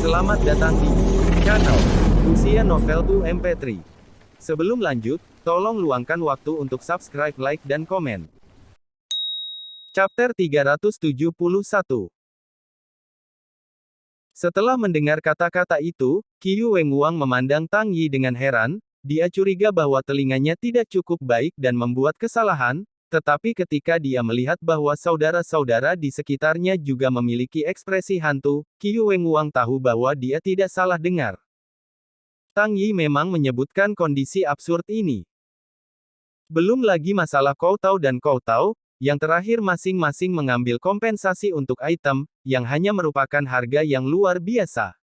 Selamat datang di channel Usia Novel 2 MP3. Sebelum lanjut, tolong luangkan waktu untuk subscribe, like, dan komen. Chapter 371. Setelah mendengar kata-kata itu, Qiu Wenguang memandang Tang Yi dengan heran. Dia curiga bahwa telinganya tidak cukup baik dan membuat kesalahan, tetapi ketika dia melihat bahwa saudara-saudara di sekitarnya juga memiliki ekspresi hantu, Qiu Wenguang tahu bahwa dia tidak salah dengar. Tang Yi memang menyebutkan kondisi absurd ini. Belum lagi masalah Kou Tao dan Kou Tao, yang terakhir masing-masing mengambil kompensasi untuk item, yang hanya merupakan harga yang luar biasa.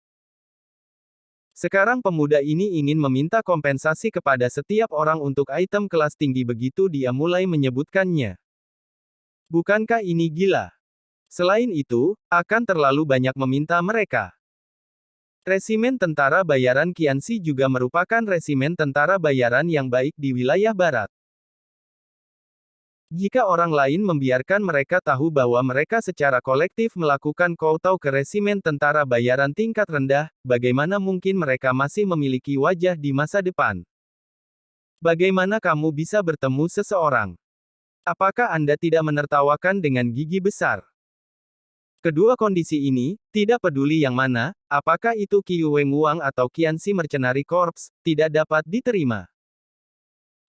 Sekarang pemuda ini ingin meminta kompensasi kepada setiap orang untuk item kelas tinggi, begitu dia mulai menyebutkannya. Bukankah ini gila? Selain itu, akan terlalu banyak meminta mereka. Resimen tentara bayaran Qianxi juga merupakan resimen tentara bayaran yang baik di wilayah barat. Jika orang lain membiarkan mereka tahu bahwa mereka secara kolektif melakukan kowtow ke resimen tentara bayaran tingkat rendah, bagaimana mungkin mereka masih memiliki wajah di masa depan? Bagaimana kamu bisa bertemu seseorang? Apakah Anda tidak menertawakan dengan gigi besar? Kedua kondisi ini, tidak peduli yang mana, apakah itu Qiu Wenguang atau Qianxi Mercenary Corps, tidak dapat diterima.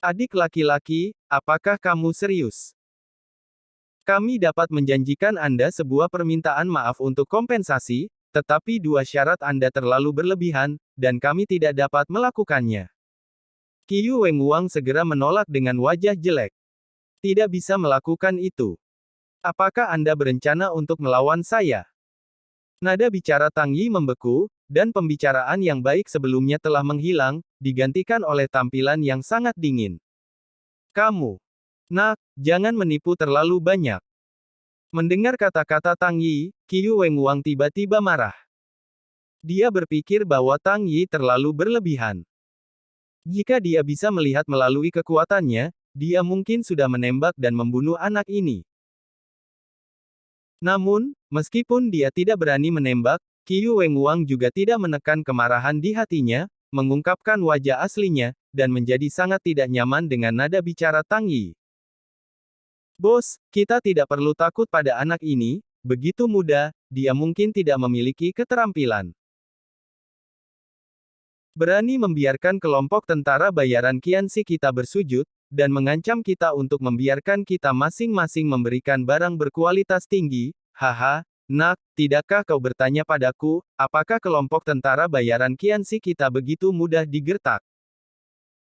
Adik laki-laki, apakah kamu serius? Kami dapat menjanjikan Anda sebuah permintaan maaf untuk kompensasi, tetapi dua syarat Anda terlalu berlebihan, dan kami tidak dapat melakukannya. Qiu Wenguang segera menolak dengan wajah jelek. Tidak bisa melakukan itu. Apakah Anda berencana untuk melawan saya? Nada bicara Tang Yi membeku, dan pembicaraan yang baik sebelumnya telah menghilang, digantikan oleh tampilan yang sangat dingin. Kamu, nak, jangan menipu terlalu banyak. Mendengar kata-kata Tang Yi, Qiu Wenguang tiba-tiba marah. Dia berpikir bahwa Tang Yi terlalu berlebihan. Jika dia bisa melihat melalui kekuatannya, dia mungkin sudah menembak dan membunuh anak ini. Namun, meskipun dia tidak berani menembak, Qiu Wenguang juga tidak menekan kemarahan di hatinya, mengungkapkan wajah aslinya, dan menjadi sangat tidak nyaman dengan nada bicara Tang Yi. Bos, kita tidak perlu takut pada anak ini, begitu muda, dia mungkin tidak memiliki keterampilan. Berani membiarkan kelompok tentara bayaran Qianxi kita bersujud, dan mengancam kita untuk membiarkan kita masing-masing memberikan barang berkualitas tinggi. Haha, nak, tidakkah kau bertanya padaku, apakah kelompok tentara bayaran Qianxi kita begitu mudah digertak?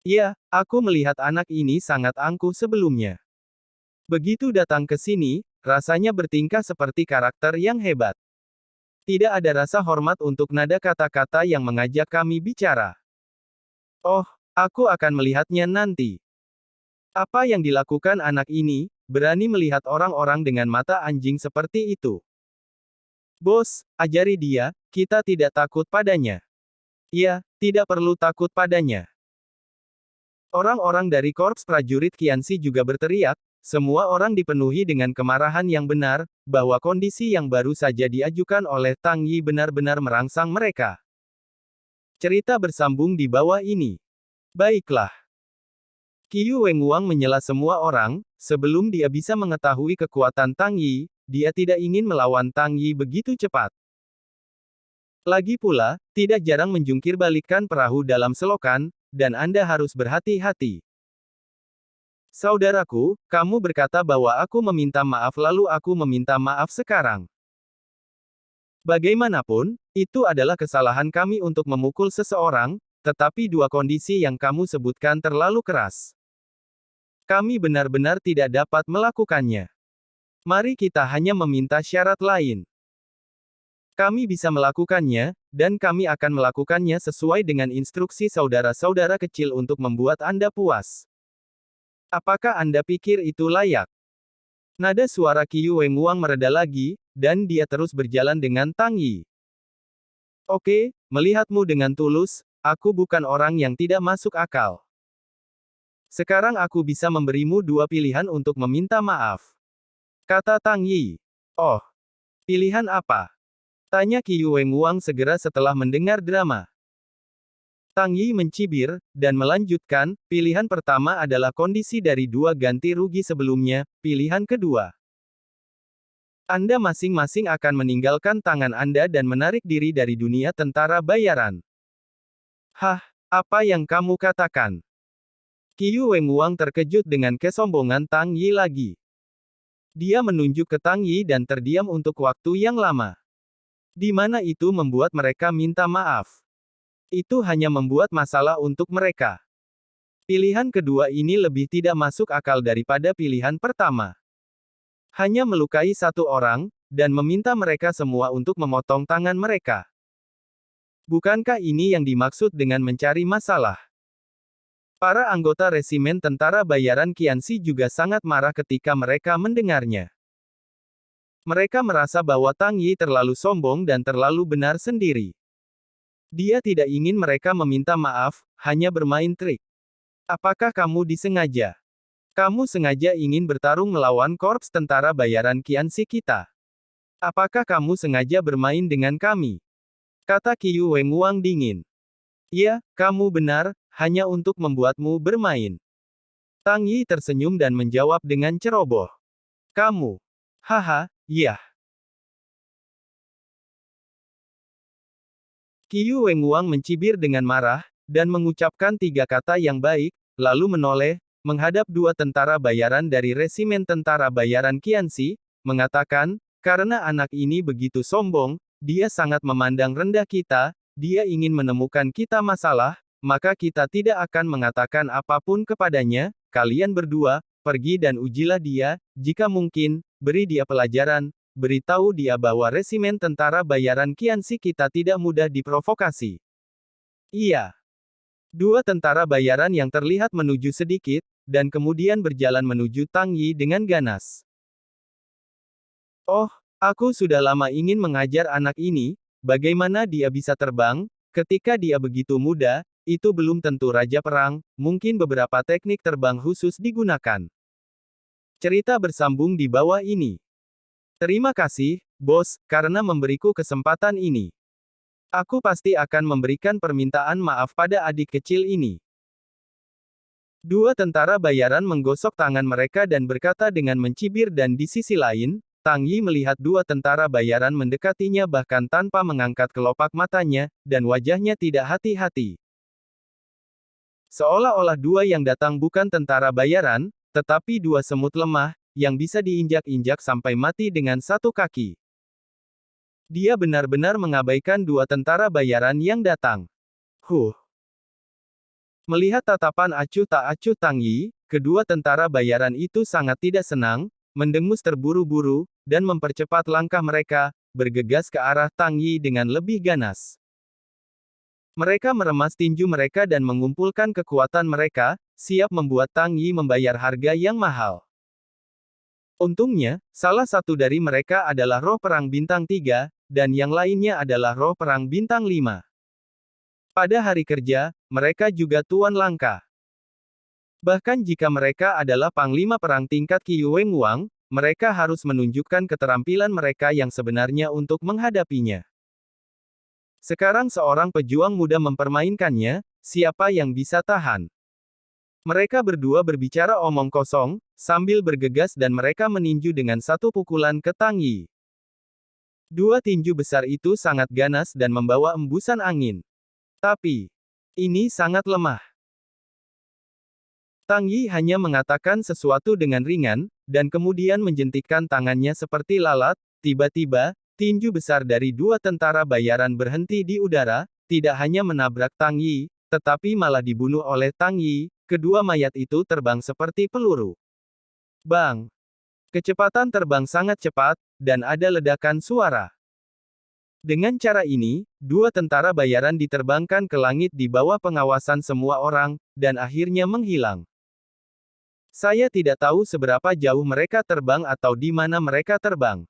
Ya, aku melihat anak ini sangat angkuh sebelumnya. Begitu datang ke sini, rasanya bertingkah seperti karakter yang hebat. Tidak ada rasa hormat untuk nada kata-kata yang mengajak kami bicara. Oh, aku akan melihatnya nanti. Apa yang dilakukan anak ini, berani melihat orang-orang dengan mata anjing seperti itu. Bos, ajari dia, kita tidak takut padanya. Ya, tidak perlu takut padanya. Orang-orang dari korps prajurit Qianxi juga berteriak, semua orang dipenuhi dengan kemarahan yang benar, bahwa kondisi yang baru saja diajukan oleh Tang Yi benar-benar merangsang mereka. Cerita bersambung di bawah ini. Baiklah. Qiu Wenguang menyela semua orang, sebelum dia bisa mengetahui kekuatan Tang Yi, dia tidak ingin melawan Tang Yi begitu cepat. Lagi pula, tidak jarang menjungkir balikkan perahu dalam selokan, dan Anda harus berhati-hati. Saudaraku, kamu berkata bahwa aku meminta maaf lalu aku meminta maaf sekarang. Bagaimanapun, itu adalah kesalahan kami untuk memukul seseorang, tetapi dua kondisi yang kamu sebutkan terlalu keras. Kami benar-benar tidak dapat melakukannya. Mari kita hanya meminta syarat lain. Kami bisa melakukannya, dan kami akan melakukannya sesuai dengan instruksi saudara-saudara kecil untuk membuat Anda puas. Apakah Anda pikir itu layak? Nada suara Qiu Wenguang mereda lagi, dan dia terus berjalan dengan Tang Yi. Oke, melihatmu dengan tulus, aku bukan orang yang tidak masuk akal. Sekarang aku bisa memberimu dua pilihan untuk meminta maaf. Kata Tang Yi. Oh, pilihan apa? Tanya Qiu Wenguang segera setelah mendengar drama. Tang Yi mencibir, dan melanjutkan, pilihan pertama adalah kondisi dari dua ganti rugi sebelumnya, pilihan kedua. Anda masing-masing akan meninggalkan tangan Anda dan menarik diri dari dunia tentara bayaran. Hah, apa yang kamu katakan? Qiu Wenguang terkejut dengan kesombongan Tang Yi lagi. Dia menunjuk ke Tang Yi dan terdiam untuk waktu yang lama. Di mana itu membuat mereka minta maaf. Itu hanya membuat masalah untuk mereka. Pilihan kedua ini lebih tidak masuk akal daripada pilihan pertama. Hanya melukai satu orang, dan meminta mereka semua untuk memotong tangan mereka. Bukankah ini yang dimaksud dengan mencari masalah? Para anggota resimen tentara bayaran Qianxi juga sangat marah ketika mereka mendengarnya. Mereka merasa bahwa Tang Yi terlalu sombong dan terlalu benar sendiri. Dia tidak ingin mereka meminta maaf, hanya bermain trik. Apakah kamu disengaja? Kamu sengaja ingin bertarung melawan korps tentara bayaran Qianxi kita. Apakah kamu sengaja bermain dengan kami? Kata Qiu Wenguang dingin. Ya, kamu benar, hanya untuk membuatmu bermain. Tang Yi tersenyum dan menjawab dengan ceroboh. Kamu. Haha, iya. Qiu Wenguang mencibir dengan marah, dan mengucapkan tiga kata yang baik, lalu menoleh, menghadap dua tentara bayaran dari resimen tentara bayaran Qianxi, mengatakan, karena anak ini begitu sombong, dia sangat memandang rendah kita, dia ingin menemukan kita masalah, maka kita tidak akan mengatakan apapun kepadanya, kalian berdua, pergi dan ujilah dia, jika mungkin, beri dia pelajaran, beritahu dia bahwa resimen tentara bayaran Qianxi kita tidak mudah diprovokasi. Iya. Dua tentara bayaran yang terlihat menuju sedikit, dan kemudian berjalan menuju Tang Yi dengan ganas. Oh, aku sudah lama ingin mengajar anak ini, bagaimana dia bisa terbang, ketika dia begitu muda, itu belum tentu raja perang, mungkin beberapa teknik terbang khusus digunakan. Cerita bersambung di bawah ini. Terima kasih, bos, karena memberiku kesempatan ini. Aku pasti akan memberikan permintaan maaf pada adik kecil ini. Dua tentara bayaran menggosok tangan mereka dan berkata dengan mencibir, dan di sisi lain, Tang Yi melihat dua tentara bayaran mendekatinya bahkan tanpa mengangkat kelopak matanya, dan wajahnya tidak hati-hati. Seolah-olah dua yang datang bukan tentara bayaran, tetapi dua semut lemah, yang bisa diinjak-injak sampai mati dengan satu kaki. Dia benar-benar mengabaikan dua tentara bayaran yang datang. Melihat tatapan acuh tak acuh Tang Yi, kedua tentara bayaran itu sangat tidak senang, mendengus terburu-buru, dan mempercepat langkah mereka, bergegas ke arah Tang Yi dengan lebih ganas. Mereka meremas tinju mereka dan mengumpulkan kekuatan mereka, siap membuat Tang Yi membayar harga yang mahal. Untungnya, salah satu dari mereka adalah roh perang bintang 3, dan yang lainnya adalah roh perang bintang 5. Pada hari kerja, mereka juga tuan langka. Bahkan jika mereka adalah panglima perang tingkat Qiu Wenguang, mereka harus menunjukkan keterampilan mereka yang sebenarnya untuk menghadapinya. Sekarang seorang pejuang muda mempermainkannya, siapa yang bisa tahan? Mereka berdua berbicara omong kosong, sambil bergegas dan mereka meninju dengan satu pukulan ke Tang Yi. Dua tinju besar itu sangat ganas dan membawa embusan angin. Tapi, ini sangat lemah. Tang Yi hanya mengatakan sesuatu dengan ringan, dan kemudian menjentikkan tangannya seperti lalat, tiba-tiba, tinju besar dari dua tentara bayaran berhenti di udara, tidak hanya menabrak Tang Yi, tetapi malah dibunuh oleh Tang Yi. Kedua mayat itu terbang seperti peluru. Bang! Kecepatan terbang sangat cepat, dan ada ledakan suara. Dengan cara ini, dua tentara bayaran diterbangkan ke langit di bawah pengawasan semua orang, dan akhirnya menghilang. Saya tidak tahu seberapa jauh mereka terbang atau di mana mereka terbang.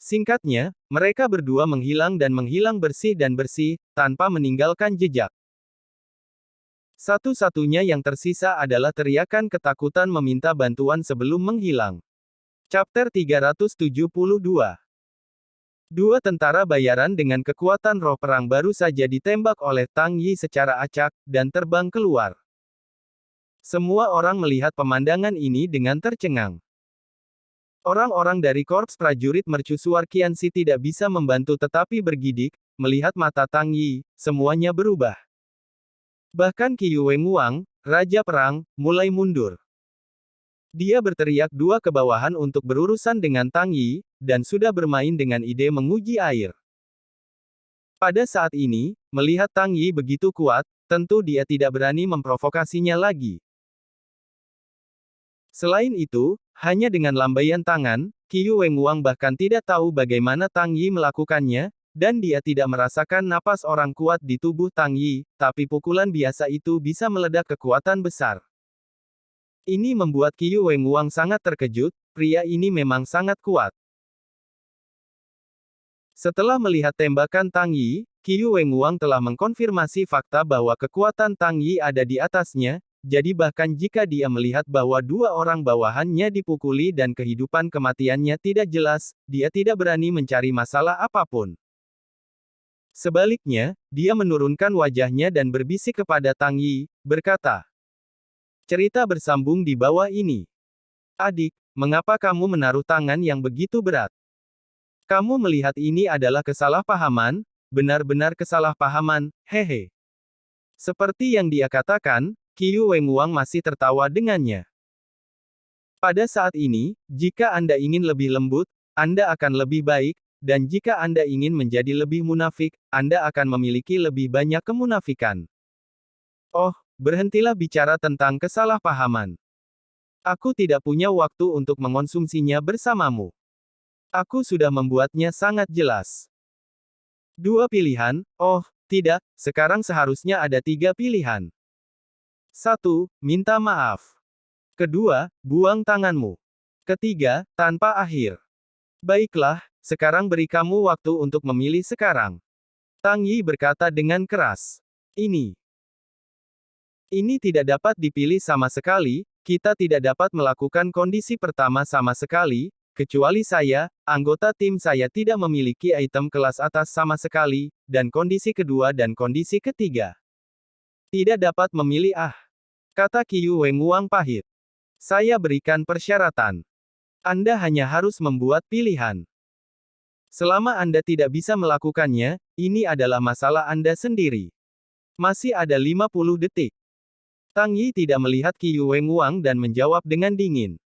Singkatnya, mereka berdua menghilang dan menghilang bersih dan bersih, tanpa meninggalkan jejak. Satu-satunya yang tersisa adalah teriakan ketakutan meminta bantuan sebelum menghilang. Chapter 372. Dua tentara bayaran dengan kekuatan roh perang baru saja ditembak oleh Tang Yi secara acak, dan terbang keluar. Semua orang melihat pemandangan ini dengan tercengang. Orang-orang dari korps prajurit mercusuar Qianxi tidak bisa membantu tetapi bergidik, melihat mata Tang Yi, semuanya berubah. Bahkan Qi Wenguang, Raja Perang, mulai mundur. Dia berteriak dua kebawahan untuk berurusan dengan Tang Yi, dan sudah bermain dengan ide menguji air. Pada saat ini, melihat Tang Yi begitu kuat, tentu dia tidak berani memprovokasinya lagi. Selain itu, hanya dengan lambaian tangan, Qi Wenguang bahkan tidak tahu bagaimana Tang Yi melakukannya, dan dia tidak merasakan napas orang kuat di tubuh Tang Yi, tapi pukulan biasa itu bisa meledak kekuatan besar. Ini membuat Qi Wenguang sangat terkejut, pria ini memang sangat kuat. Setelah melihat tembakan Tang Yi, Qi Wenguang telah mengkonfirmasi fakta bahwa kekuatan Tang Yi ada di atasnya, jadi bahkan jika dia melihat bahwa dua orang bawahannya dipukuli dan kehidupan kematiannya tidak jelas, dia tidak berani mencari masalah apapun. Sebaliknya, dia menurunkan wajahnya dan berbisik kepada Tang Yi, berkata, "Cerita bersambung di bawah ini. Adik, mengapa kamu menaruh tangan yang begitu berat? Kamu melihat ini adalah kesalahpahaman, benar-benar kesalahpahaman, hehe." Seperti yang dia katakan, Qi Wenguang masih tertawa dengannya. Pada saat ini, jika Anda ingin lebih lembut, Anda akan lebih baik, dan jika Anda ingin menjadi lebih munafik, Anda akan memiliki lebih banyak kemunafikan. Oh, berhentilah bicara tentang kesalahpahaman. Aku tidak punya waktu untuk mengonsumsinya bersamamu. Aku sudah membuatnya sangat jelas. Dua pilihan, oh, tidak, sekarang seharusnya ada tiga pilihan. 1. Minta maaf. Kedua, buang tanganmu. Ketiga, tanpa akhir. Baiklah, sekarang beri kamu waktu untuk memilih sekarang. Tang Yi berkata dengan keras. Ini tidak dapat dipilih sama sekali, kita tidak dapat melakukan kondisi pertama sama sekali, kecuali saya, anggota tim saya tidak memiliki item kelas atas sama sekali, dan kondisi kedua dan kondisi ketiga. Tidak dapat memilih kata Qi Wenguang pahit. Saya berikan persyaratan. Anda hanya harus membuat pilihan. Selama Anda tidak bisa melakukannya, ini adalah masalah Anda sendiri. Masih ada 50 detik. Tang Yi tidak melihat Qi Wenguang dan menjawab dengan dingin.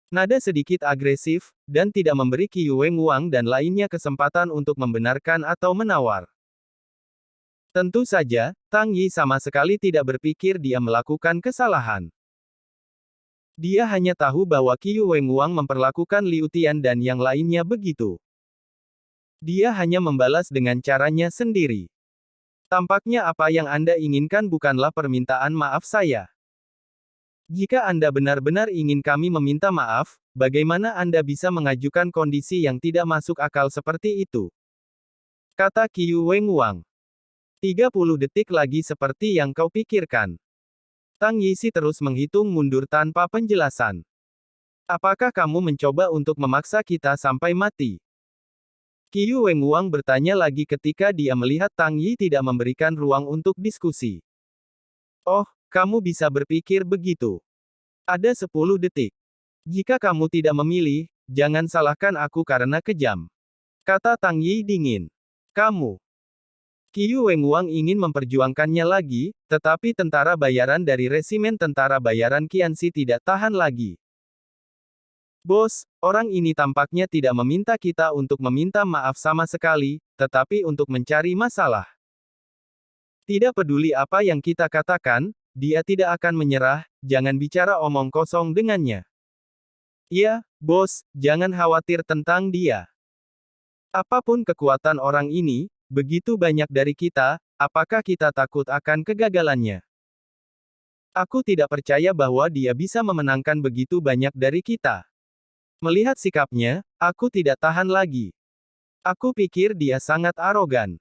Nada sedikit agresif, dan tidak memberi Qi Wenguang dan lainnya kesempatan untuk membenarkan atau menawar. Tentu saja, Tang Yi sama sekali tidak berpikir dia melakukan kesalahan. Dia hanya tahu bahwa Qi Wenguang memperlakukan Liu Tian dan yang lainnya begitu. Dia hanya membalas dengan caranya sendiri. Tampaknya apa yang Anda inginkan bukanlah permintaan maaf saya. Jika Anda benar-benar ingin kami meminta maaf, bagaimana Anda bisa mengajukan kondisi yang tidak masuk akal seperti itu? Kata Qi Wenguang. 30 detik lagi seperti yang kau pikirkan. Tang Yixi terus menghitung mundur tanpa penjelasan. Apakah kamu mencoba untuk memaksa kita sampai mati? Qi Wenguang bertanya lagi ketika dia melihat Tang Yi tidak memberikan ruang untuk diskusi. Oh, kamu bisa berpikir begitu. Ada 10 detik. Jika kamu tidak memilih, jangan salahkan aku karena kejam. Kata Tang Yi dingin. Kamu. Qi Wenguang ingin memperjuangkannya lagi, tetapi tentara bayaran dari resimen tentara bayaran Qianxi tidak tahan lagi. Bos, orang ini tampaknya tidak meminta kita untuk meminta maaf sama sekali, tetapi untuk mencari masalah. Tidak peduli apa yang kita katakan, dia tidak akan menyerah, jangan bicara omong kosong dengannya. Iya, bos, jangan khawatir tentang dia. Apapun kekuatan orang ini, begitu banyak dari kita, apakah kita takut akan kegagalannya? Aku tidak percaya bahwa dia bisa memenangkan begitu banyak dari kita. Melihat sikapnya, aku tidak tahan lagi. Aku pikir dia sangat arogan.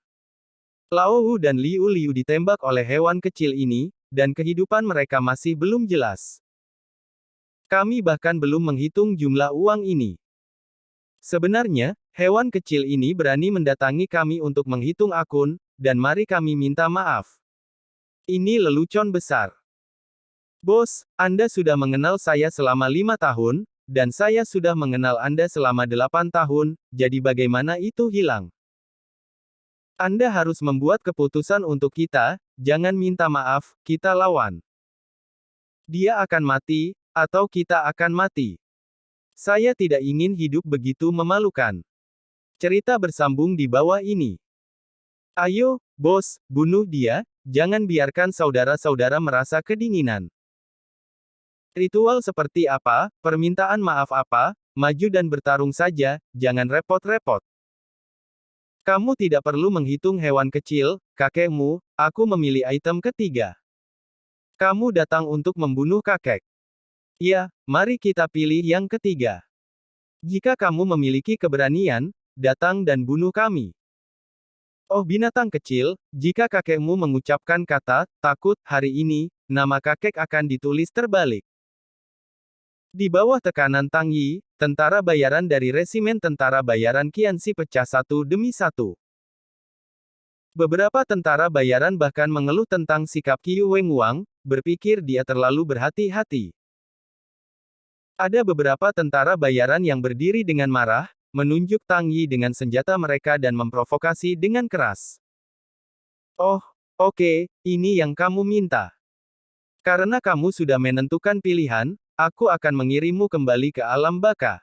Lao Wu dan Liu Liu ditembak oleh hewan kecil ini, dan kehidupan mereka masih belum jelas. Kami bahkan belum menghitung jumlah uang ini. Sebenarnya, hewan kecil ini berani mendatangi kami untuk menghitung akun, dan mari kami minta maaf. Ini lelucon besar. Bos, Anda sudah mengenal saya selama 5 tahun, dan saya sudah mengenal Anda selama 8 tahun, jadi bagaimana itu hilang? Anda harus membuat keputusan untuk kita, jangan minta maaf, kita lawan. Dia akan mati, atau kita akan mati. Saya tidak ingin hidup begitu memalukan. Cerita bersambung di bawah ini. Ayo, bos, bunuh dia, jangan biarkan saudara-saudara merasa kedinginan. Ritual seperti apa, permintaan maaf apa, maju dan bertarung saja, jangan repot-repot. Kamu tidak perlu menghitung hewan kecil, kakekmu, aku memilih item ketiga. Kamu datang untuk membunuh kakek. Ya, mari kita pilih yang ketiga. Jika kamu memiliki keberanian, datang dan bunuh kami. Oh binatang kecil, jika kakekmu mengucapkan kata, takut, hari ini, nama kakek akan ditulis terbalik. Di bawah tekanan Tang Yi, tentara bayaran dari resimen tentara bayaran Qianxi pecah satu demi satu. Beberapa tentara bayaran bahkan mengeluh tentang sikap Qiu Wenguang, berpikir dia terlalu berhati-hati. Ada beberapa tentara bayaran yang berdiri dengan marah, menunjuk Tang Yi dengan senjata mereka dan memprovokasi dengan keras. Oh, oke, ini yang kamu minta. Karena kamu sudah menentukan pilihan, aku akan mengirimmu kembali ke alam baka.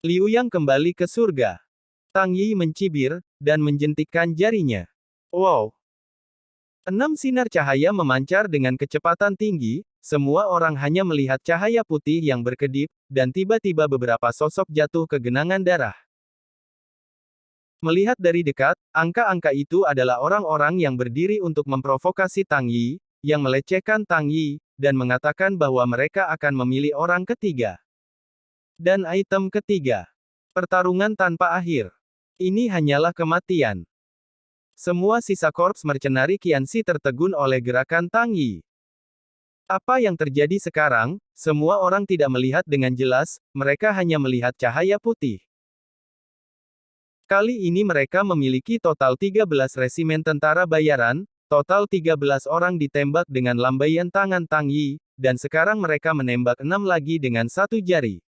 Liu Yang kembali ke surga. Tang Yi mencibir, dan menjentikkan jarinya. Wow! 6 sinar cahaya memancar dengan kecepatan tinggi, semua orang hanya melihat cahaya putih yang berkedip, dan tiba-tiba beberapa sosok jatuh ke genangan darah. Melihat dari dekat, angka-angka itu adalah orang-orang yang berdiri untuk memprovokasi Tang Yi, yang melecehkan Tang Yi, dan mengatakan bahwa mereka akan memilih orang ketiga. Dan item ketiga. Pertarungan tanpa akhir. Ini hanyalah kematian. Semua sisa korps mercenari Qianxi tertegun oleh gerakan Tang Yi. Apa yang terjadi sekarang? Semua orang tidak melihat dengan jelas, mereka hanya melihat cahaya putih. Kali ini mereka memiliki total 13 resimen tentara bayaran, total 13 orang ditembak dengan lambaian tangan Tang Yi, dan sekarang mereka menembak 6 lagi dengan satu jari.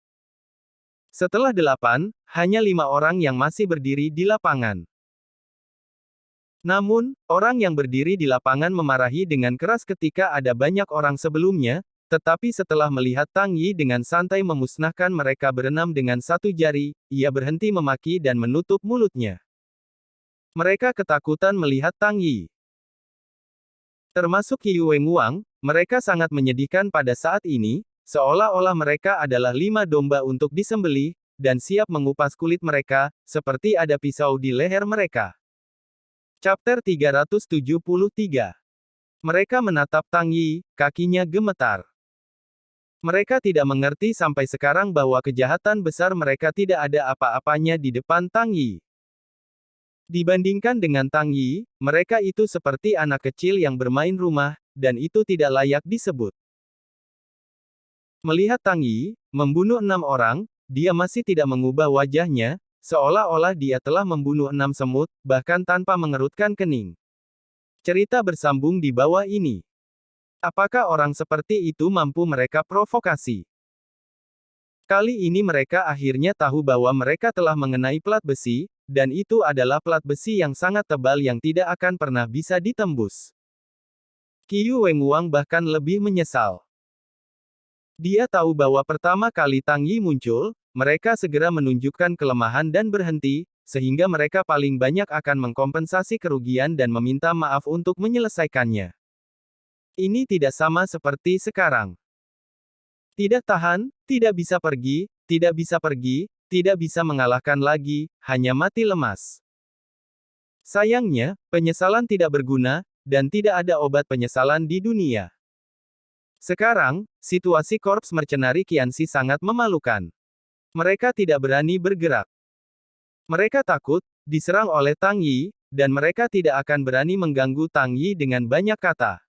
Setelah 8, hanya 5 orang yang masih berdiri di lapangan. Namun, orang yang berdiri di lapangan memarahi dengan keras ketika ada banyak orang sebelumnya, tetapi setelah melihat Tang Yi dengan santai memusnahkan mereka berenam dengan satu jari, ia berhenti memaki dan menutup mulutnya. Mereka ketakutan melihat Tang Yi. Termasuk Qiu Wenguang, mereka sangat menyedihkan pada saat ini, seolah-olah mereka adalah 5 domba untuk disembelih, dan siap mengupas kulit mereka, seperti ada pisau di leher mereka. Chapter 373. Mereka menatap Tang Yi, kakinya gemetar. Mereka tidak mengerti sampai sekarang bahwa kejahatan besar mereka tidak ada apa-apanya di depan Tang Yi. Dibandingkan dengan Tang Yi, mereka itu seperti anak kecil yang bermain rumah, dan itu tidak layak disebut. Melihat Tang Yi membunuh 6 orang, dia masih tidak mengubah wajahnya, seolah-olah dia telah membunuh 6 semut, bahkan tanpa mengerutkan kening. Cerita bersambung di bawah ini. Apakah orang seperti itu mampu mereka provokasi? Kali ini mereka akhirnya tahu bahwa mereka telah mengenai plat besi, dan itu adalah plat besi yang sangat tebal yang tidak akan pernah bisa ditembus. Qiu Wenguang bahkan lebih menyesal. Dia tahu bahwa pertama kali Tang Yi muncul, mereka segera menunjukkan kelemahan dan berhenti, sehingga mereka paling banyak akan mengkompensasi kerugian dan meminta maaf untuk menyelesaikannya. Ini tidak sama seperti sekarang. Tidak tahan, tidak bisa pergi, tidak bisa pergi, tidak bisa mengalahkan lagi, hanya mati lemas. Sayangnya, penyesalan tidak berguna, dan tidak ada obat penyesalan di dunia. Sekarang, situasi korps mercenari Qianxi sangat memalukan. Mereka tidak berani bergerak. Mereka takut diserang oleh Tang Yi, dan mereka tidak akan berani mengganggu Tang Yi dengan banyak kata.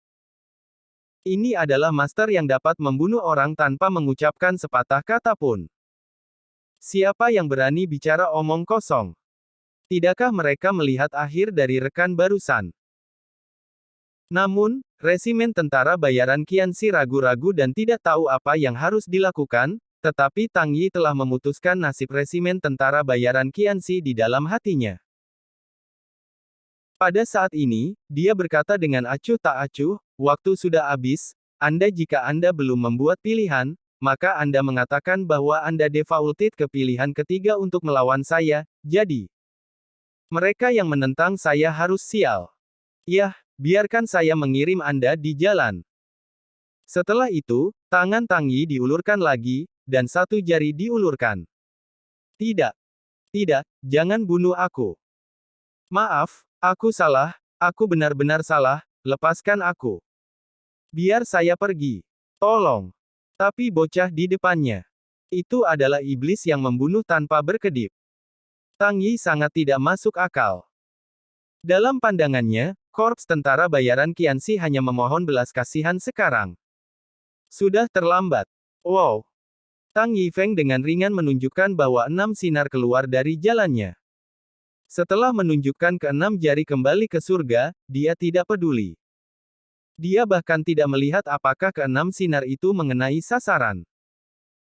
Ini adalah master yang dapat membunuh orang tanpa mengucapkan sepatah kata pun. Siapa yang berani bicara omong kosong? Tidakkah mereka melihat akhir dari rekan barusan? Namun, resimen tentara bayaran Qianxi ragu-ragu dan tidak tahu apa yang harus dilakukan, tetapi Tang Yi telah memutuskan nasib resimen tentara bayaran Qianxi di dalam hatinya. Pada saat ini, dia berkata dengan acuh tak acuh, waktu sudah habis, jika Anda belum membuat pilihan, maka Anda mengatakan bahwa Anda defaulted ke pilihan ketiga untuk melawan saya, jadi mereka yang menentang saya harus sial. Yah, biarkan saya mengirim Anda di jalan. Setelah itu, tangan Tang Yi diulurkan lagi, dan satu jari diulurkan. Tidak. Tidak, jangan bunuh aku. Maaf, aku salah, aku benar-benar salah, lepaskan aku. Biar saya pergi. Tolong. Tapi bocah di depannya. Itu adalah iblis yang membunuh tanpa berkedip. Tang Yi sangat tidak masuk akal. Dalam pandangannya, korps tentara bayaran Qianxi hanya memohon belas kasihan sekarang. Sudah terlambat. Wow. Tang Yifeng dengan ringan menunjukkan bahwa 6 sinar keluar dari jalannya. Setelah menunjukkan keenam jari kembali ke surga, dia tidak peduli. Dia bahkan tidak melihat apakah keenam sinar itu mengenai sasaran.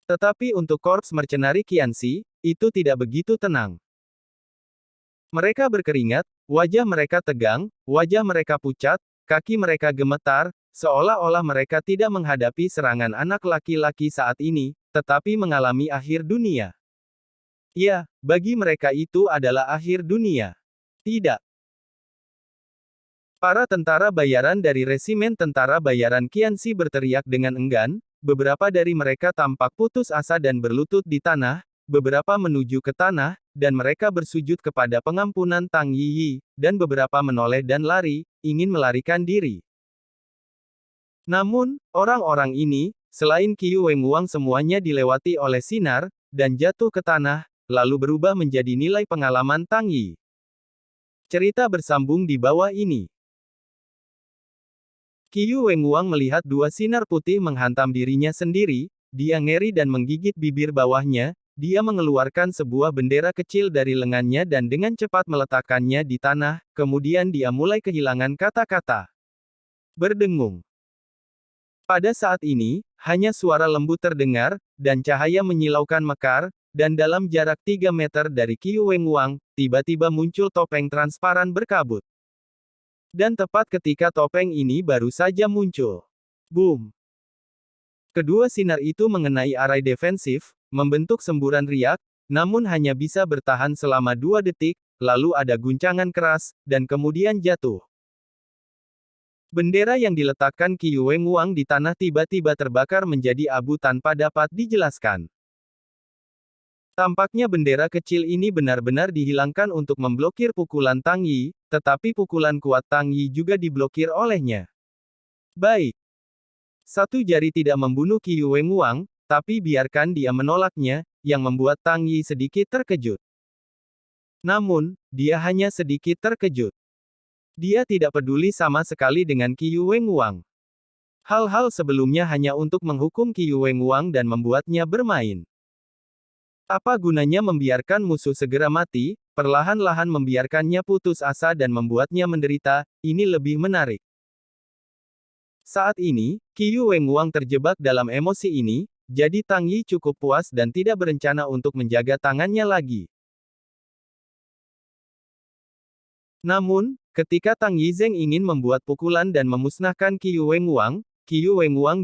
Tetapi untuk korps mercenari Qianxi, itu tidak begitu tenang. Mereka berkeringat, wajah mereka tegang, wajah mereka pucat, kaki mereka gemetar, seolah-olah mereka tidak menghadapi serangan anak laki-laki saat ini, tetapi mengalami akhir dunia. Ya, bagi mereka itu adalah akhir dunia. Tidak. Para tentara bayaran dari resimen tentara bayaran Qianxi berteriak dengan enggan, beberapa dari mereka tampak putus asa dan berlutut di tanah, beberapa menuju ke tanah, dan mereka bersujud kepada pengampunan Tang Yi, dan beberapa menoleh dan lari, ingin melarikan diri. Namun, orang-orang ini, selain Qiu Wenguang semuanya dilewati oleh sinar, dan jatuh ke tanah, lalu berubah menjadi nilai pengalaman Tang Yi. Cerita bersambung di bawah ini. Qiu Wenguang melihat dua sinar putih menghantam dirinya sendiri, dia ngeri dan menggigit bibir bawahnya, dia mengeluarkan sebuah bendera kecil dari lengannya dan dengan cepat meletakkannya di tanah, kemudian dia mulai kehilangan kata-kata. Berdengung. Pada saat ini, hanya suara lembut terdengar, dan cahaya menyilaukan mekar, dan dalam jarak 3 meter dari Qiu Wenguang, tiba-tiba muncul topeng transparan berkabut. Dan tepat ketika topeng ini baru saja muncul. Boom! Kedua sinar itu mengenai arai defensif, membentuk semburan riak, namun hanya bisa bertahan selama 2 detik, lalu ada guncangan keras, dan kemudian jatuh. Bendera yang diletakkan Qiu Wenguang di tanah tiba-tiba terbakar menjadi abu tanpa dapat dijelaskan. Tampaknya bendera kecil ini benar-benar dihilangkan untuk memblokir pukulan Tang Yi, tetapi pukulan kuat Tang Yi juga diblokir olehnya. Baik. Satu jari tidak membunuh Qiu Wenguang, tapi biarkan dia menolaknya, yang membuat Tang Yi sedikit terkejut. Namun, dia hanya sedikit terkejut. Dia tidak peduli sama sekali dengan Qiu Wenguang. Hal-hal sebelumnya hanya untuk menghukum Qiu Wenguang dan membuatnya bermain. Apa gunanya membiarkan musuh segera mati, perlahan-lahan membiarkannya putus asa dan membuatnya menderita, ini lebih menarik. Saat ini, Qiu Wenguang terjebak dalam emosi ini, jadi Tang Yi cukup puas dan tidak berencana untuk menjaga tangannya lagi. Namun, ketika Tang Yizeng ingin membuat pukulan dan memusnahkan Qiu Wenguang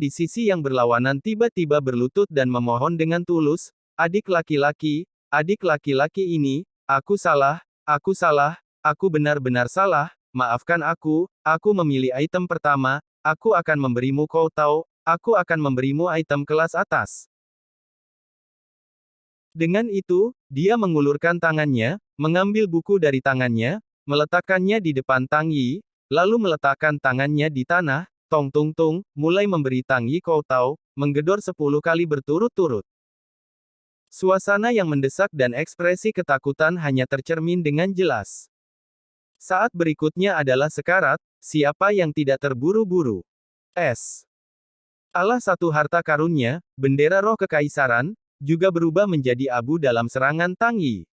di sisi yang berlawanan tiba-tiba berlutut dan memohon dengan tulus, adik laki-laki ini, aku salah, aku benar-benar salah, maafkan aku memilih item pertama, aku akan memberimu kau tahu, aku akan memberimu item kelas atas. Dengan itu, dia mengulurkan tangannya, mengambil buku dari tangannya, meletakkannya di depan Tang Yi, lalu meletakkan tangannya di tanah, tong tung tung, mulai memberi Tang Yi kau tahu, menggedor 10 kali berturut-turut. Suasana yang mendesak dan ekspresi ketakutan hanya tercermin dengan jelas. Saat berikutnya adalah sekarat, siapa yang tidak terburu-buru? Allah satu harta karunnya, bendera roh kekaisaran, juga berubah menjadi abu dalam serangan Tang Yi.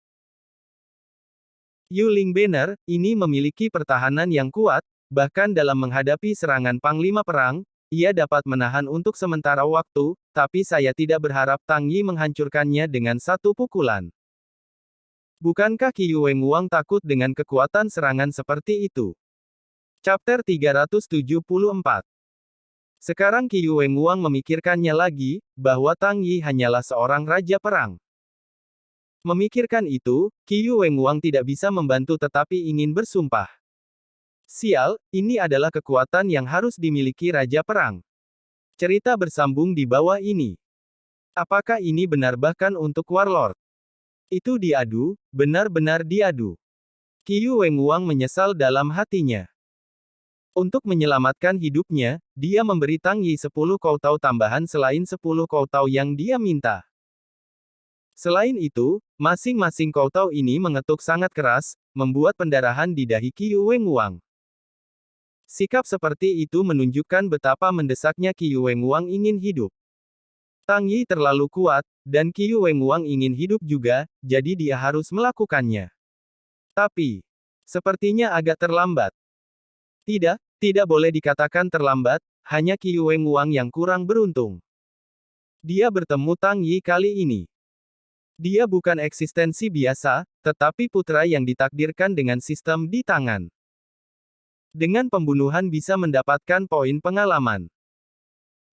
Yuling Banner, ini memiliki pertahanan yang kuat, bahkan dalam menghadapi serangan Panglima Perang, ia dapat menahan untuk sementara waktu, tapi saya tidak berharap Tang Yi menghancurkannya dengan satu pukulan. Bukankah Qi Wenguang takut dengan kekuatan serangan seperti itu? Chapter 374. Sekarang Qi Wenguang memikirkannya lagi, bahwa Tang Yi hanyalah seorang raja perang. Memikirkan itu, Qi Wenguang tidak bisa membantu tetapi ingin bersumpah. Sial, ini adalah kekuatan yang harus dimiliki raja perang. Cerita bersambung di bawah ini. Apakah ini benar bahkan untuk warlord? Itu diadu, benar-benar diadu. Qi Wenguang menyesal dalam hatinya. Untuk menyelamatkan hidupnya, dia memberi Tang Yi 10 koutao tambahan selain 10 koutao yang dia minta. Selain itu, masing-masing koutao ini mengetuk sangat keras, membuat pendarahan di dahi Qi Wenguang. Sikap seperti itu menunjukkan betapa mendesaknya Qi Wenguang ingin hidup. Tang Yi terlalu kuat, dan Qi Wenguang ingin hidup juga, jadi dia harus melakukannya. Tapi, sepertinya agak terlambat. Tidak, tidak boleh dikatakan terlambat, hanya Qi Wenguang yang kurang beruntung. Dia bertemu Tang Yi kali ini. Dia bukan eksistensi biasa, tetapi putra yang ditakdirkan dengan sistem di tangan. Dengan pembunuhan bisa mendapatkan poin pengalaman.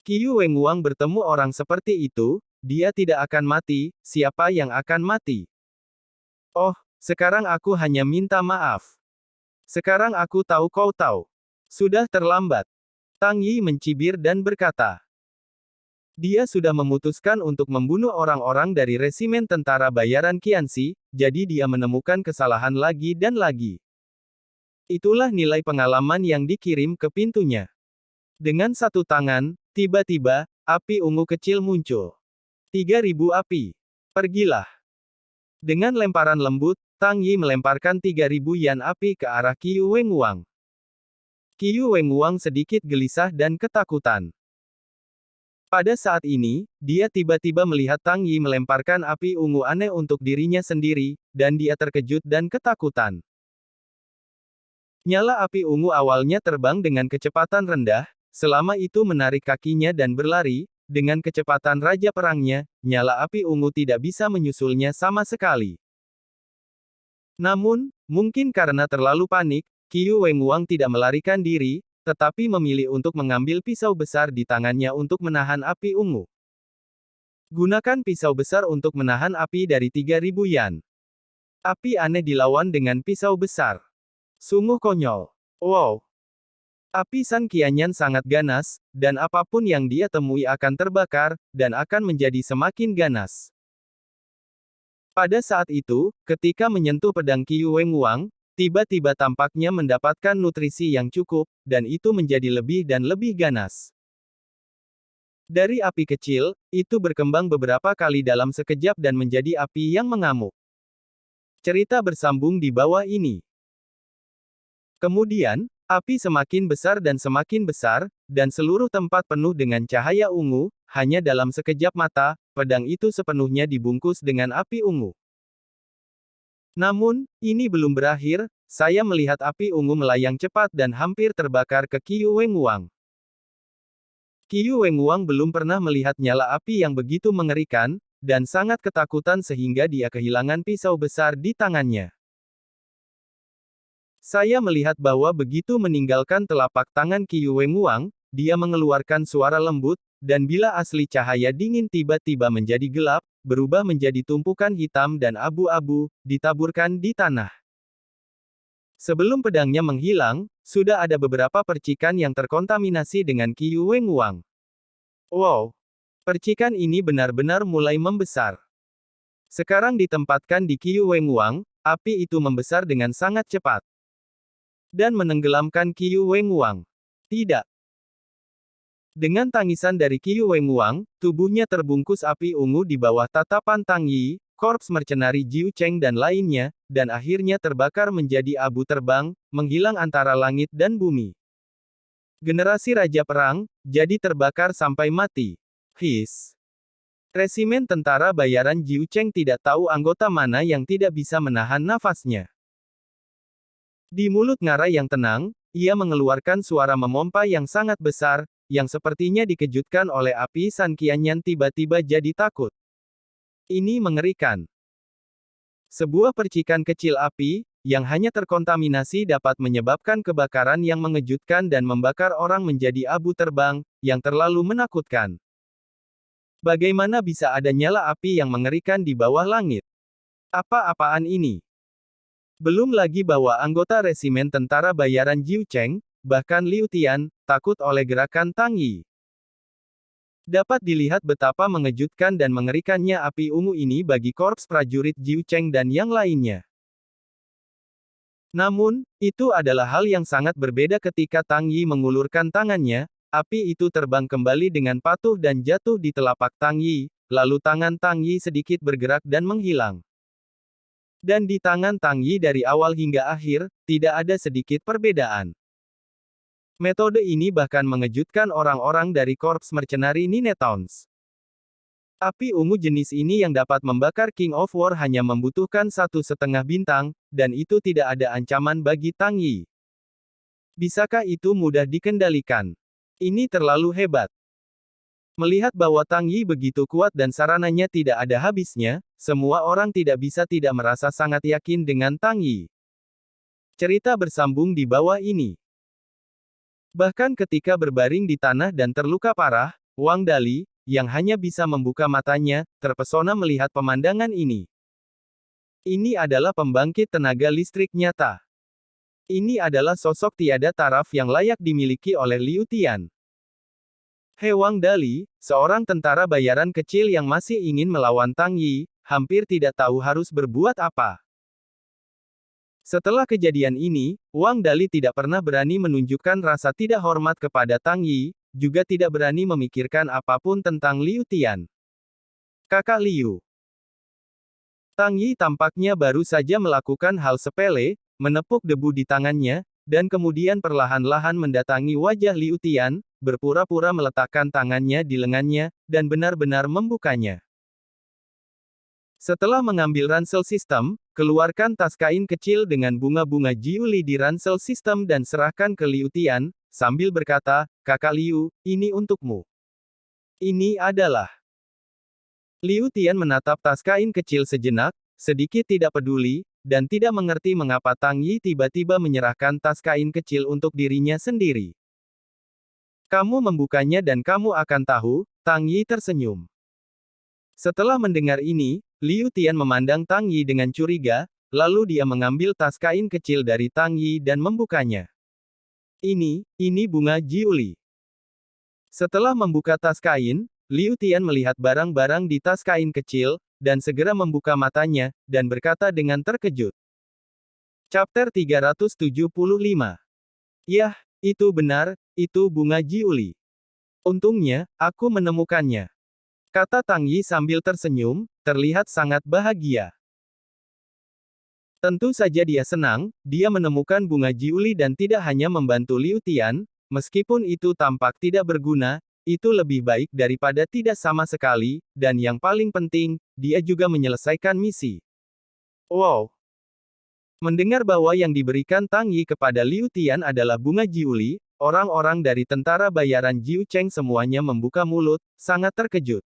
Qi Wenguang bertemu orang seperti itu, dia tidak akan mati, siapa yang akan mati? Oh, sekarang aku hanya minta maaf. Sekarang aku tahu kau tahu. Sudah terlambat. Tang Yi mencibir dan berkata. Dia sudah memutuskan untuk membunuh orang-orang dari resimen tentara bayaran Qianxi, jadi dia menemukan kesalahan lagi dan lagi. Itulah nilai pengalaman yang dikirim ke pintunya. Dengan satu tangan, tiba-tiba, api ungu kecil muncul. 3.000 api. Pergilah. Dengan lemparan lembut, Tang Yi melemparkan 3.000 yan api ke arah Qi Wenguang. Qi Wenguang sedikit gelisah dan ketakutan. Pada saat ini, dia tiba-tiba melihat Tang Yi melemparkan api ungu aneh untuk dirinya sendiri, dan dia terkejut dan ketakutan. Nyala api ungu awalnya terbang dengan kecepatan rendah, selama itu menarik kakinya dan berlari, dengan kecepatan raja perangnya, nyala api ungu tidak bisa menyusulnya sama sekali. Namun, mungkin karena terlalu panik, Qi Wenguang tidak melarikan diri, tetapi memilih untuk mengambil pisau besar di tangannya untuk menahan api ungu. Gunakan pisau besar untuk menahan api dari 3.000 yan. Api aneh dilawan dengan pisau besar. Sungguh konyol. Wow. Api San Qianyan sangat ganas, dan apapun yang dia temui akan terbakar, dan akan menjadi semakin ganas. Pada saat itu, ketika menyentuh pedang Qi Wenguang, tiba-tiba tampaknya mendapatkan nutrisi yang cukup, dan itu menjadi lebih dan lebih ganas. Dari api kecil, itu berkembang beberapa kali dalam sekejap dan menjadi api yang mengamuk. Cerita bersambung di bawah ini. Kemudian, api semakin besar, dan seluruh tempat penuh dengan cahaya ungu, hanya dalam sekejap mata, pedang itu sepenuhnya dibungkus dengan api ungu. Namun, ini belum berakhir, saya melihat api ungu melayang cepat dan hampir terbakar ke Qi Wenguang. Qi Wenguang belum pernah melihat nyala api yang begitu mengerikan, dan sangat ketakutan sehingga dia kehilangan pisau besar di tangannya. Saya melihat bahwa begitu meninggalkan telapak tangan Qi Wenguang, dia mengeluarkan suara lembut, dan bila asli cahaya dingin tiba-tiba menjadi gelap, berubah menjadi tumpukan hitam dan abu-abu, ditaburkan di tanah. Sebelum pedangnya menghilang, sudah ada beberapa percikan yang terkontaminasi dengan Qi Wenguang. Wow! Percikan ini benar-benar mulai membesar. Sekarang ditempatkan di Qi Wenguang, api itu membesar dengan sangat cepat. Dan menenggelamkan Qi Wenguang. Tidak. Dengan tangisan dari Qi Wenguang, tubuhnya terbungkus api ungu di bawah tatapan Tang Yi, korps mercenari Jiu Cheng dan lainnya, dan akhirnya terbakar menjadi abu terbang, menghilang antara langit dan bumi. Generasi Raja Perang, jadi terbakar sampai mati. His. Resimen tentara bayaran Jiu Cheng tidak tahu anggota mana yang tidak bisa menahan nafasnya. Di mulut ngarai yang tenang, ia mengeluarkan suara memompa yang sangat besar, yang sepertinya dikejutkan oleh api San Qianyan tiba-tiba jadi takut. Ini mengerikan. Sebuah percikan kecil api, yang hanya terkontaminasi dapat menyebabkan kebakaran yang mengejutkan dan membakar orang menjadi abu terbang, yang terlalu menakutkan. Bagaimana bisa ada nyala api yang mengerikan di bawah langit? Apa-apaan ini? Belum lagi bahwa anggota resimen tentara bayaran Jiu Cheng, bahkan Liu Tian, takut oleh gerakan Tang Yi. Dapat dilihat betapa mengejutkan dan mengerikannya api ungu ini bagi korps prajurit Jiu Cheng dan yang lainnya. Namun, itu adalah hal yang sangat berbeda ketika Tang Yi mengulurkan tangannya, api itu terbang kembali dengan patuh dan jatuh di telapak Tang Yi, lalu tangan Tang Yi sedikit bergerak dan menghilang. Dan di tangan Tang Yi dari awal hingga akhir, tidak ada sedikit perbedaan. Metode ini bahkan mengejutkan orang-orang dari korps mercenari Ninetowns. Api ungu jenis ini yang dapat membakar King of War hanya membutuhkan 1,5 bintang, dan itu tidak ada ancaman bagi Tang Yi. Bisakah itu mudah dikendalikan? Ini terlalu hebat. Melihat bahwa Tang Yi begitu kuat dan sarananya tidak ada habisnya, semua orang tidak bisa tidak merasa sangat yakin dengan Tang Yi. Cerita bersambung di bawah ini. Bahkan ketika berbaring di tanah dan terluka parah, Wang Dali, yang hanya bisa membuka matanya, terpesona melihat pemandangan ini. Ini adalah pembangkit tenaga listrik nyata. Ini adalah sosok tiada taraf yang layak dimiliki oleh Liu Tian. He Wang Dali, seorang tentara bayaran kecil yang masih ingin melawan Tang Yi, hampir tidak tahu harus berbuat apa. Setelah kejadian ini, Wang Dali tidak pernah berani menunjukkan rasa tidak hormat kepada Tang Yi, juga tidak berani memikirkan apapun tentang Liu Tian. Kakak Liu. Tang Yi tampaknya baru saja melakukan hal sepele, menepuk debu di tangannya, dan kemudian perlahan-lahan mendatangi wajah Liu Tian, berpura-pura meletakkan tangannya di lengannya, dan benar-benar membukanya. Setelah mengambil ransel sistem, keluarkan tas kain kecil dengan bunga-bunga jiuli di ransel sistem dan serahkan ke Liu Tian, sambil berkata, "Kakak Liu, ini untukmu." Ini adalah. Liu Tian menatap tas kain kecil sejenak, sedikit tidak peduli, dan tidak mengerti mengapa Tang Yi tiba-tiba menyerahkan tas kain kecil untuk dirinya sendiri. Kamu membukanya dan kamu akan tahu, Tang Yi tersenyum. Setelah mendengar ini, Liu Tian memandang Tang Yi dengan curiga, lalu dia mengambil tas kain kecil dari Tang Yi dan membukanya. Ini bunga jiuli. Setelah membuka tas kain, Liu Tian melihat barang-barang di tas kain kecil, dan segera membuka matanya, dan berkata dengan terkejut. Chapter 375. Yah, itu benar, itu bunga jiuli. Untungnya, aku menemukannya. Kata Tang Yi sambil tersenyum, terlihat sangat bahagia. Tentu saja dia senang, dia menemukan bunga jiuli dan tidak hanya membantu Liu Tian, meskipun itu tampak tidak berguna, itu lebih baik daripada tidak sama sekali, dan yang paling penting, dia juga menyelesaikan misi. Wow! Mendengar bahwa yang diberikan Tang Yi kepada Liu Tian adalah bunga jiuli, orang-orang dari tentara bayaran Jiu Cheng semuanya membuka mulut, sangat terkejut.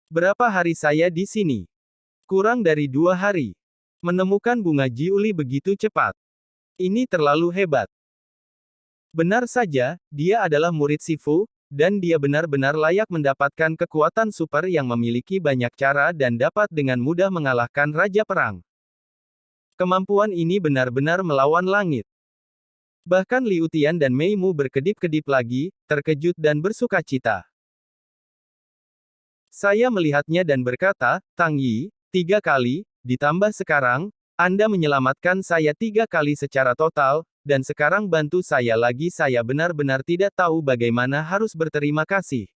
Berapa hari saya di sini? Kurang dari 2 hari. Menemukan bunga jiuli begitu cepat. Ini terlalu hebat. Benar saja, dia adalah murid Sifu, dan dia benar-benar layak mendapatkan kekuatan super yang memiliki banyak cara dan dapat dengan mudah mengalahkan Raja Perang. Kemampuan ini benar-benar melawan langit. Bahkan Liu Tian dan Mei Mu berkedip-kedip lagi, terkejut dan bersukacita. Saya melihatnya dan berkata, Tang Yi, 3 kali, ditambah sekarang, Anda menyelamatkan saya 3 kali secara total, dan sekarang bantu saya lagi. Saya benar-benar tidak tahu bagaimana harus berterima kasih.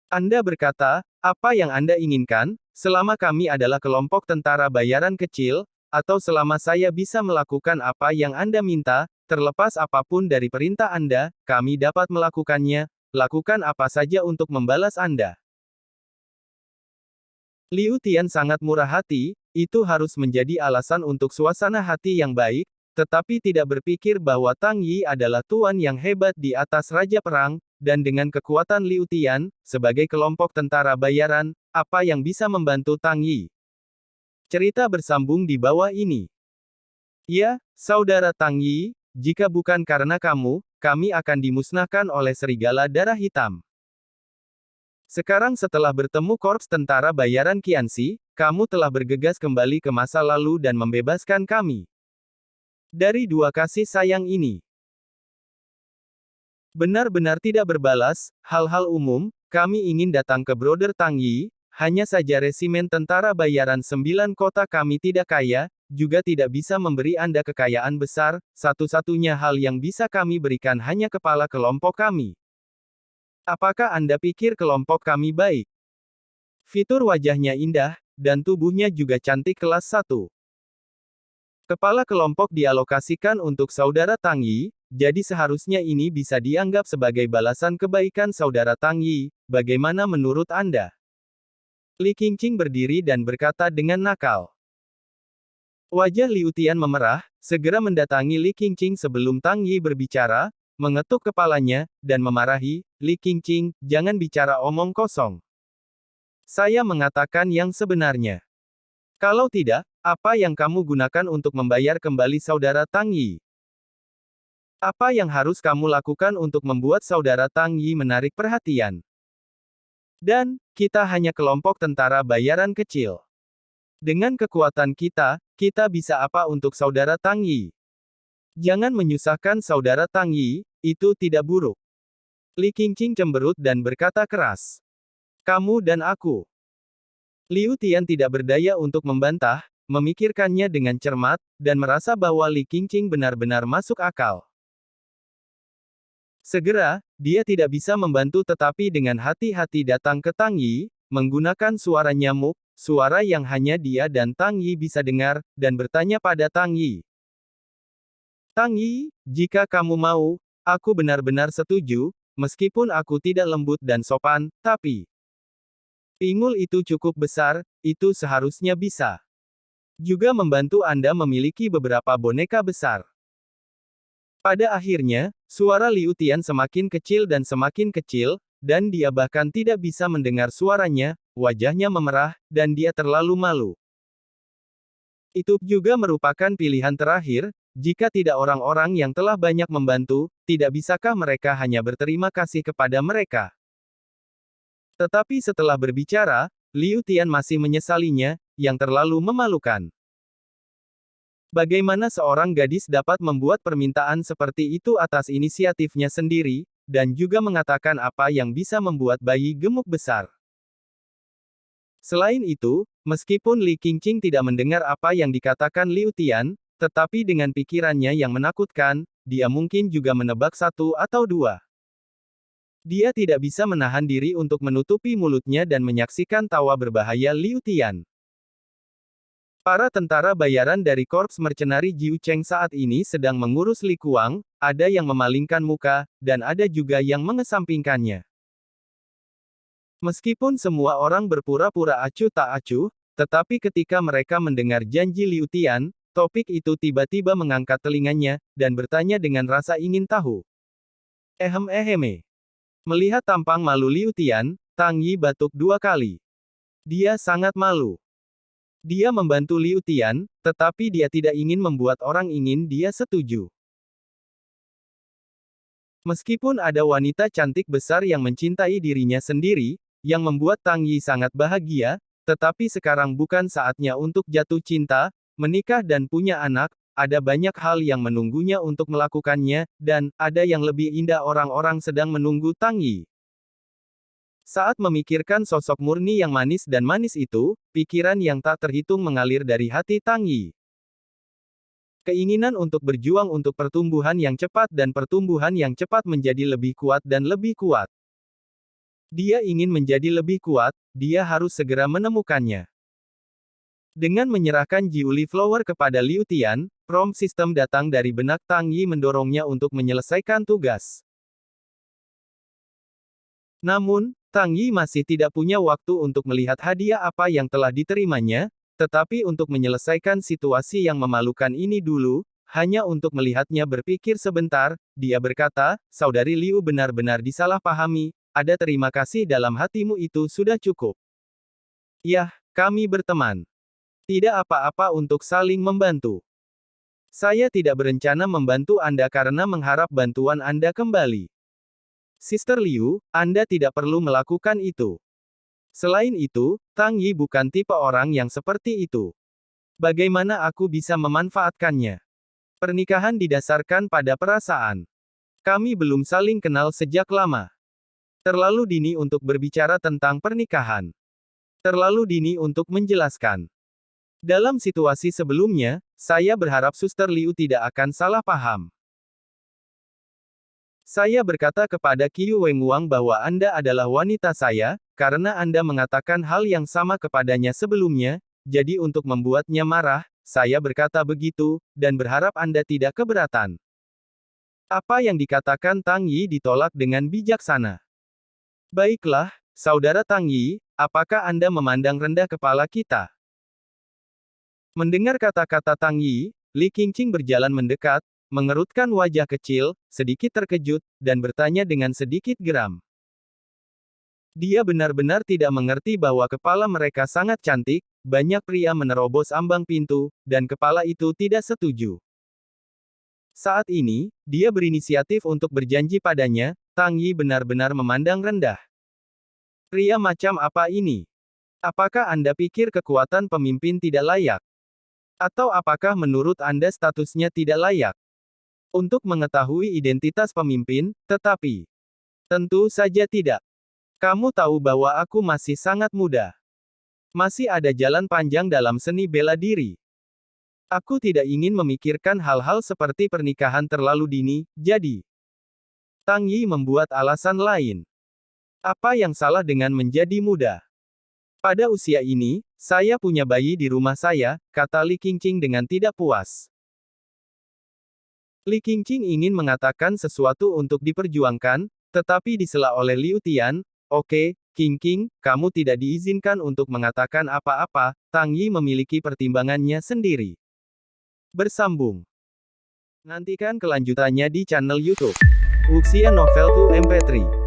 Anda berkata, apa yang Anda inginkan, selama kami adalah kelompok tentara bayaran kecil, atau selama saya bisa melakukan apa yang Anda minta, terlepas apapun dari perintah Anda, kami dapat melakukannya. lakukan apa saja untuk membalas Anda. Liu Tian sangat murah hati, itu harus menjadi alasan untuk suasana hati yang baik, tetapi tidak berpikir bahwa Tang Yi adalah tuan yang hebat di atas Raja Perang, dan dengan kekuatan Liu Tian, sebagai kelompok tentara bayaran, apa yang bisa membantu Tang Yi? Cerita bersambung di bawah ini. Ya, saudara Tang Yi, jika bukan karena kamu, kami akan dimusnahkan oleh serigala darah hitam. Sekarang setelah bertemu korps tentara bayaran Qianxi, kamu telah bergegas kembali ke masa lalu dan membebaskan kami. Dari dua kasih sayang ini. Benar-benar tidak berbalas, hal-hal umum, kami ingin datang ke Brother Tang Yi, hanya saja resimen tentara bayaran 9 kota kami tidak kaya, juga tidak bisa memberi Anda kekayaan besar, satu-satunya hal yang bisa kami berikan hanya kepala kelompok kami. Apakah Anda pikir kelompok kami baik? Fitur wajahnya indah, dan tubuhnya juga cantik kelas 1. Kepala kelompok dialokasikan untuk saudara Tang Yi, jadi seharusnya ini bisa dianggap sebagai balasan kebaikan saudara Tang Yi, bagaimana menurut Anda? Li Qingqing berdiri dan berkata dengan nakal. Wajah Liu Tian memerah, segera mendatangi Li Qingqing sebelum Tang Yi berbicara, mengetuk kepalanya, dan memarahi, Li Qingqing, jangan bicara omong kosong. Saya mengatakan yang sebenarnya. Kalau tidak, apa yang kamu gunakan untuk membayar kembali saudara Tang Yi? Apa yang harus kamu lakukan untuk membuat saudara Tang Yi menarik perhatian? Dan, kita hanya kelompok tentara bayaran kecil. Dengan kekuatan kita, kita bisa apa untuk saudara Tang Yi? Jangan menyusahkan saudara Tang Yi, itu tidak buruk. Li Qingqing cemberut dan berkata keras. Kamu dan aku. Liu Tian tidak berdaya untuk membantah, memikirkannya dengan cermat, dan merasa bahwa Li Qingqing benar-benar masuk akal. Segera, dia tidak bisa membantu tetapi dengan hati-hati datang ke Tang Yi, menggunakan suara nyamuk, suara yang hanya dia dan Tang Yi bisa dengar, dan bertanya pada Tang Yi. Tang Yi, jika kamu mau, aku benar-benar setuju, meskipun aku tidak lembut dan sopan, tapi pinggul itu cukup besar, itu seharusnya bisa juga membantu Anda memiliki beberapa boneka besar. Pada akhirnya, suara Liu Tian semakin kecil, dan dia bahkan tidak bisa mendengar suaranya, wajahnya memerah, dan dia terlalu malu. Itu juga merupakan pilihan terakhir, jika tidak orang-orang yang telah banyak membantu, tidak bisakah mereka hanya berterima kasih kepada mereka? Tetapi setelah berbicara, Liu Tian masih menyesalinya, yang terlalu memalukan. Bagaimana seorang gadis dapat membuat permintaan seperti itu atas inisiatifnya sendiri, dan juga mengatakan apa yang bisa membuat bayi gemuk besar? Selain itu, meskipun Li Qingqing tidak mendengar apa yang dikatakan Liu Tian, tetapi dengan pikirannya yang menakutkan, dia mungkin juga menebak satu atau dua. Dia tidak bisa menahan diri untuk menutupi mulutnya dan menyaksikan tawa berbahaya Liu Tian. Para tentara bayaran dari Korps Mercenari Jiu Cheng saat ini sedang mengurus Li Kuang, ada yang memalingkan muka, dan ada juga yang mengesampingkannya. Meskipun semua orang berpura-pura acuh tak acuh, tetapi ketika mereka mendengar janji Liu Tian, topik itu tiba-tiba mengangkat telinganya, dan bertanya dengan rasa ingin tahu. Eheme. Melihat tampang malu Liu Tian, Tang Yi batuk 2 kali. Dia sangat malu. Dia membantu Liu Tian, tetapi dia tidak ingin membuat orang ingin dia setuju. Meskipun ada wanita cantik besar yang mencintai dirinya sendiri, yang membuat Tang Yi sangat bahagia, tetapi sekarang bukan saatnya untuk jatuh cinta, menikah dan punya anak, ada banyak hal yang menunggunya untuk melakukannya, dan ada yang lebih indah orang-orang sedang menunggu Tang Yi. Saat memikirkan sosok murni yang manis dan manis itu, pikiran yang tak terhitung mengalir dari hati Tang Yi. Keinginan untuk berjuang untuk pertumbuhan yang cepat dan pertumbuhan yang cepat menjadi lebih kuat dan lebih kuat. Dia ingin menjadi lebih kuat, dia harus segera menemukannya. Dengan menyerahkan Jiuli Flower kepada Liu Tian, prompt sistem datang dari benak Tang Yi mendorongnya untuk menyelesaikan tugas. Namun, Tang Yi masih tidak punya waktu untuk melihat hadiah apa yang telah diterimanya, tetapi untuk menyelesaikan situasi yang memalukan ini dulu, hanya untuk melihatnya berpikir sebentar, dia berkata, Saudari Liu benar-benar disalahpahami, ada terima kasih dalam hatimu itu sudah cukup. Yah, kami berteman. Tidak apa-apa untuk saling membantu. Saya tidak berencana membantu Anda karena mengharap bantuan Anda kembali. Sister Liu, Anda tidak perlu melakukan itu. Selain itu, Tang Yi bukan tipe orang yang seperti itu. Bagaimana aku bisa memanfaatkannya? Pernikahan didasarkan pada perasaan. Kami belum saling kenal sejak lama. Terlalu dini untuk berbicara tentang pernikahan. Terlalu dini untuk menjelaskan. Dalam situasi sebelumnya, saya berharap Suster Liu tidak akan salah paham. Saya berkata kepada Qiu Wenguang bahwa Anda adalah wanita saya, karena Anda mengatakan hal yang sama kepadanya sebelumnya, jadi untuk membuatnya marah, saya berkata begitu, dan berharap Anda tidak keberatan. Apa yang dikatakan Tang Yi ditolak dengan bijaksana. Baiklah, Saudara Tang Yi, apakah Anda memandang rendah kepala kita? Mendengar kata-kata Tang Yi, Li Qingqing berjalan mendekat, mengerutkan wajah kecil, sedikit terkejut, dan bertanya dengan sedikit geram. Dia benar-benar tidak mengerti bahwa kepala mereka sangat cantik, banyak pria menerobos ambang pintu, dan kepala itu tidak setuju. Saat ini, dia berinisiatif untuk berjanji padanya, Tang Yi benar-benar memandang rendah. Pria macam apa ini? Apakah Anda pikir kekuatan pemimpin tidak layak? Atau apakah menurut Anda statusnya tidak layak? Untuk mengetahui identitas pemimpin, tetapi tentu saja tidak. Kamu tahu bahwa aku masih sangat muda. Masih ada jalan panjang dalam seni bela diri. Aku tidak ingin memikirkan hal-hal seperti pernikahan terlalu dini, jadi Tang Yi membuat alasan lain. Apa yang salah dengan menjadi muda? Pada usia ini, saya punya bayi di rumah saya, kata Li Qingqing dengan tidak puas. Li Qingqing ingin mengatakan sesuatu untuk diperjuangkan, tetapi disela oleh Liu Tian. Oke, Qingqing, kamu tidak diizinkan untuk mengatakan apa-apa, Tang Yi memiliki pertimbangannya sendiri. Bersambung. Nantikan kelanjutannya di channel YouTube Wuxia Novel 2 MP3.